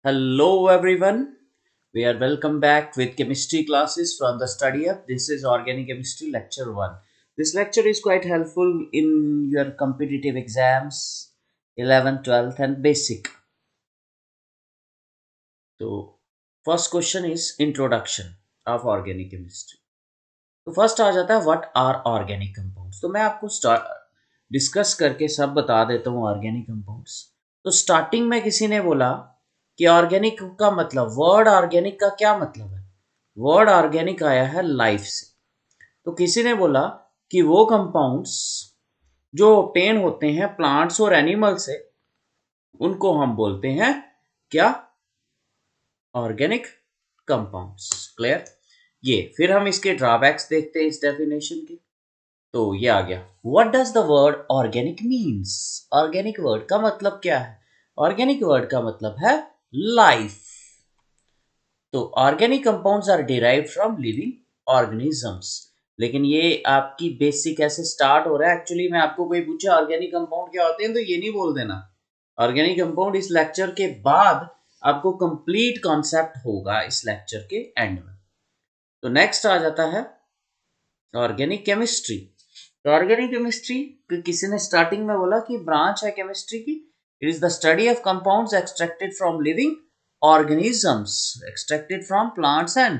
Hello everyone. We are welcome back with chemistry classes from the study hub. This is organic chemistry lecture 1. This lecture is quite helpful in your competitive exams 11th, 12th and basic. So first question is introduction of organic chemistry. तो first आ जाता है what are organic compounds. तो मैं आपको discuss करके सब बता देता हूँ ऑर्गेनिक कंपाउंड्स। तो स्टार्टिंग में किसी ने बोला कि ऑर्गेनिक का मतलब, वर्ड ऑर्गेनिक का क्या मतलब है। वर्ड ऑर्गेनिक आया है लाइफ से। तो किसी ने बोला कि वो कंपाउंड्स जो ऑब्टेन होते हैं प्लांट्स और एनिमल से, उनको हम बोलते हैं क्या, ऑर्गेनिक कंपाउंड्स। क्लियर। ये फिर हम इसके ड्रॉबैक्स देखते हैं इस डेफिनेशन के। तो ये आ गया, what does the word organic means. Organic word का मतलब क्या है। ऑर्गेनिक वर्ड का मतलब है लाइफ। तो organic compounds are derived from living organisms. लेकिन ये आपकी बेसिक ऐसे स्टार्ट हो रहा है। एक्चुअली में आपको कोई पूछे ऑर्गेनिक कंपाउंड क्या होते हैं तो ये नहीं बोल देना। ऑर्गेनिक कंपाउंड इस लेक्चर के बाद आपको कंप्लीट कॉन्सेप्ट होगा इस लेक्चर के एंड में। तो नेक्स्ट आ जाता है ऑर्गेनिक केमिस्ट्री। तो ऑर्गेनिक केमिस्ट्री किसी ने स्टार्टिंग में बोला कि ब्रांच है केमिस्ट्री की। It is the study of compounds extracted from living organisms, extracted from plants and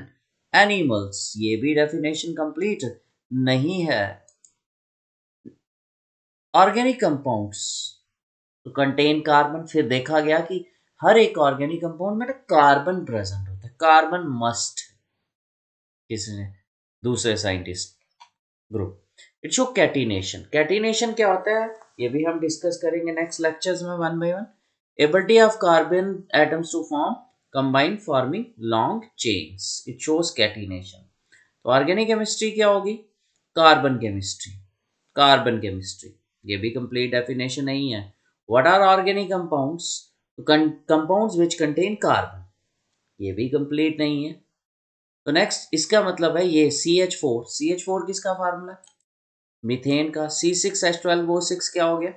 animals. ये भी डेफिनेशन कंप्लीट नहीं है। ऑर्गेनिक कंपाउंड्स तो कंटेन कार्बन। फिर देखा गया कि हर एक ऑर्गेनिक कंपाउंड में कार्बन प्रेजेंट होता है, कार्बन मस्ट। किसी ने, दूसरे scientist group. It show catenation. Catenation क्या होता है ये भी हम डिस्कस करेंगे नेक्स्ट लेक्चर्स में one by one. Ability of carbon atoms to form combine forming long chains, it shows catenation. तो ऑर्गेनिक केमिस्ट्री क्या होगी, कार्बन केमिस्ट्री। कार्बन केमिस्ट्री ये भी कंप्लीट डेफिनेशन नहीं है। What are organic compounds, compounds which contain carbon, ये भी complete नहीं है। तो नेक्स्ट इसका मतलब है ये CH4। CH4 किसका फार्मूला, मीथेन का। C6H12O6 क्या हो गया,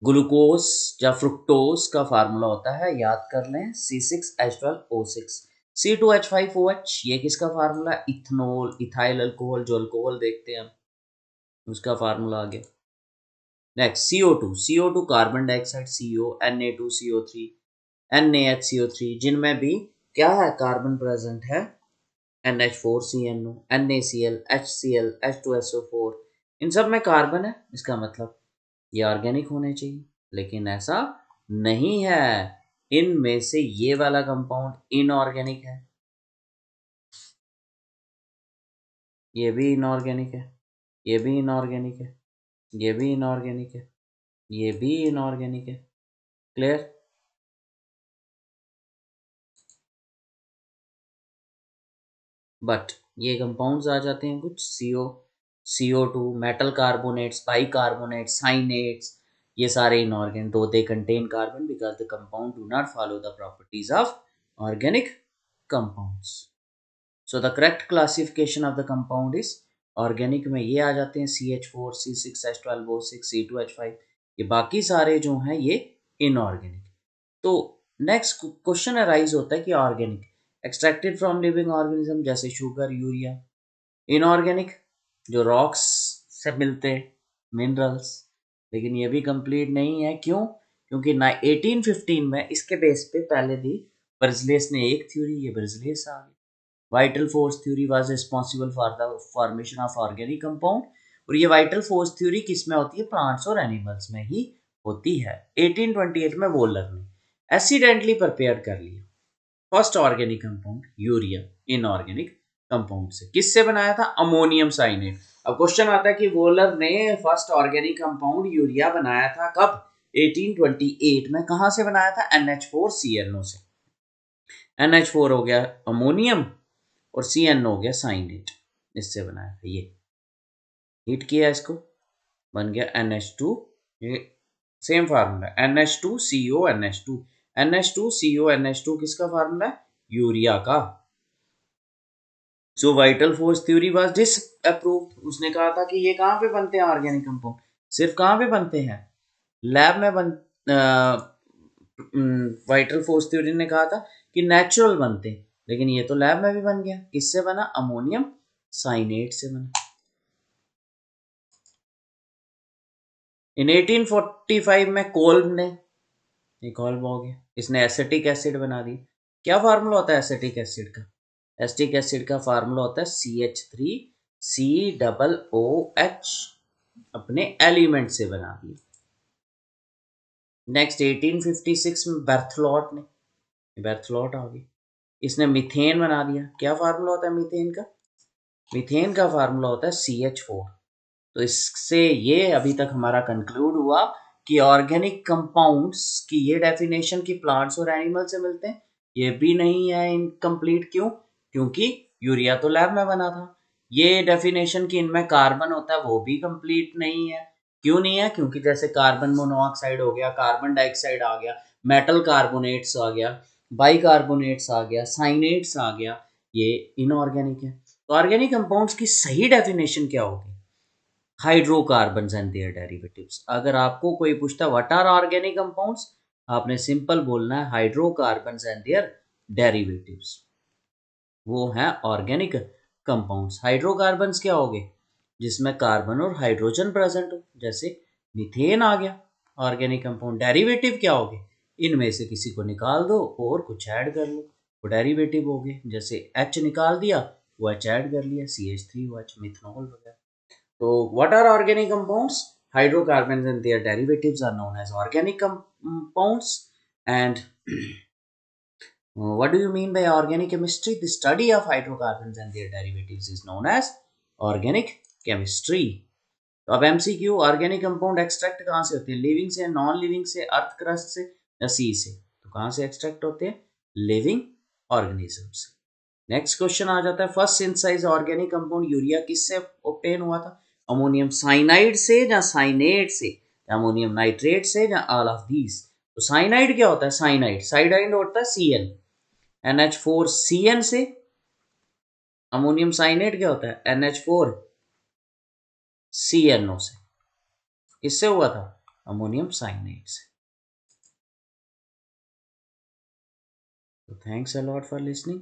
ग्लूकोज या फ्रुक्टोज का फार्मूला होता है, याद कर लें, C6H12O6। C2H5OH ये किसका फार्मूला, इथनॉल, इथाइल अल्कोहल, जो अल्कोहल देखते हैं हम, उसका फार्मूला आ गया। Next CO2। CO2 carbon dioxide, CO, Na2CO3, NaHCO3, जिनमें भी क्या है, कार्बन प्रेजेंट है। NH4CNO, NaCl, HCl, H2SO4, इन सब में कार्बन है। इसका मतलब ये ऑर्गेनिक होने चाहिए, लेकिन ऐसा नहीं है। इनमें से ये वाला कंपाउंड इनऑर्गेनिक है, ये भी इनऑर्गेनिक है, ये भी इनऑर्गेनिक है, ये भी इनऑर्गेनिक है, ये भी इनऑर्गेनिक है। क्लियर। बट ये कंपाउंड्स आ जाते हैं कुछ, CO2, मेटल कार्बोनेट्स, बाइकार्बोनेट्स, साइनेट्स, ये सारे इनऑर्गेनिक, दो they contain carbon because the compound do not follow the properties of organic compounds. So the correct classification of the compound is, organic में ये आ जाते हैं CH4, C6H12O6, C2H5। ये बाकी सारे जो हैं ये इनऑर्गेनिक। तो नेक्स्ट क्वेश्चन अराइज होता है कि organic extracted from living organism, जैसे शुगर, यूरिया। इनऑर्गेनिक जो रॉक्स से मिलते हैं, मिनरल्स। लेकिन ये भी कंप्लीट नहीं है, क्यों, क्योंकि 1815 में इसके बेस पे पहले दी बर्जलेस ने एक थ्योरी, ये बर्जलेस आ गई। Vital force theory was responsible for the formation of organic compound. और ये वाइटल फोर्स थ्योरी किस में होती है, प्लांट्स और एनिमल्स में ही होती है। 1828 में वोलर ने एक्सीडेंटली प्रिपेयर कर लिया first organic compound urea, inorganic compound से। किससे बनाया था, अमोनियम साइनेट। अब क्वेश्चन आता है कि वोलर ने फर्स्ट ऑर्गेनिक कंपाउंड यूरिया बनाया था कब, 1828 में। कहां से बनाया था, NH4CNO से। NH4 हो गया अमोनियम और CNO हो गया साइनेट, इससे बनाया था। ये हीट किया इसको, बन गया NH2। ये same formula, NH2CO NH2। NH2CO NH2 किसका फार्मूला है, यूरिया का। So vital force theory was disapproved. उसने कहा था कि ये कहाँ पे बनते हैं ऑर्गेनिक कंपाउंड, सिर्फ कहाँ पे बनते हैं, लैब में वाइटल फोर्स थ्योरी ने कहा था कि नेचुरल बनते हैं, लेकिन ये तो लैब में भी बन गया। किससे बना? अमोनियम साइनेट से बना। इन 1845 में कोल्ब ने, एक और हो गया, इसने एसिटिक एसिड बना दी। क्या फार्मूला होता है एसिटिक एसिड का? एसिटिक एसिड का फार्मूला होता है CH3COOH, अपने एलिमेंट से बना दी। नेक्स्ट 1856 में बर्थलॉट ने, बर्थलॉट आ गई, इसने मीथेन बना दिया। क्या फार्मूला होता है मीथेन का? मीथेन का फार्मूला होता है CH4। तो इससे ये अभी तक हमारा कंक्लूड हुआ कि ऑर्गेनिक कंपाउंड्स की ये डेफिनेशन कि प्लांट्स और एनिमल से मिलते हैं, ये भी नहीं है इनकम्प्लीट। क्यों? क्योंकि यूरिया तो लैब में बना था। ये डेफिनेशन कि इनमें कार्बन होता है वो भी कंप्लीट नहीं है। क्यों नहीं है? क्योंकि जैसे कार्बन मोनोऑक्साइड हो गया, कार्बन डाइऑक्साइड आ गया, मेटल कार्बोनेट्स आ गया, बाइकार्बोनेट्स आ गया, साइनेट्स आ गया, ये इनऑर्गेनिक है। तो ऑर्गेनिक कंपाउंड्स की सही डेफिनेशन क्या होगी? Hydrocarbons and their derivatives. अगर आपको कोई पूछता है व्हाट आर ऑर्गेनिक कंपाउंड्स, आपने सिंपल बोलना है हाइड्रोकार्बन्स एंड देयर डेरिवेटिव्स, वो हैं ऑर्गेनिक कंपाउंड्स। हाइड्रोकार्बन्स क्या हो गए? जिसमें कार्बन और हाइड्रोजन प्रेजेंट हो, जैसे मीथेन आ गया ऑर्गेनिक कंपाउंड। डेरिवेटिव क्या हो गए? इनमें से किसी को निकाल दो और कुछ ऐड कर लो, वो डेरिवेटिव हो गए। जैसे H निकाल दिया, वो H ऐड कर लिया, CH3OH, मिथनॉल वगैरह। So, what are organic compounds? Hydrocarbons and their derivatives are known as organic compounds. And what do you mean by organic chemistry? The study of hydrocarbons and their derivatives is known as organic chemistry. तो अब MCQ, organic compound extract कहाँ से होते हैं? Living से, non living से, earth crust से या सी से? तो कहाँ से एक्सट्रैक्ट होते हैं? लिविंग ऑर्गेनिज्म से। नेक्स्ट क्वेश्चन आ जाता है, first synthesize organic compound urea किससे ऑब्टेन हुआ था? अमोनियम साइनाइड से या साइनेट से, अमोनियम नाइट्रेट से या ऑल ऑफ दीज? तो साइनाइड क्या होता है? साइनाइड, साइडाइड होता है Cl, NH4Cn से। अमोनियम साइनेट क्या होता है? NH4CnO से। किससे हुआ था? अमोनियम साइनेट से। तो thanks a lot for listening.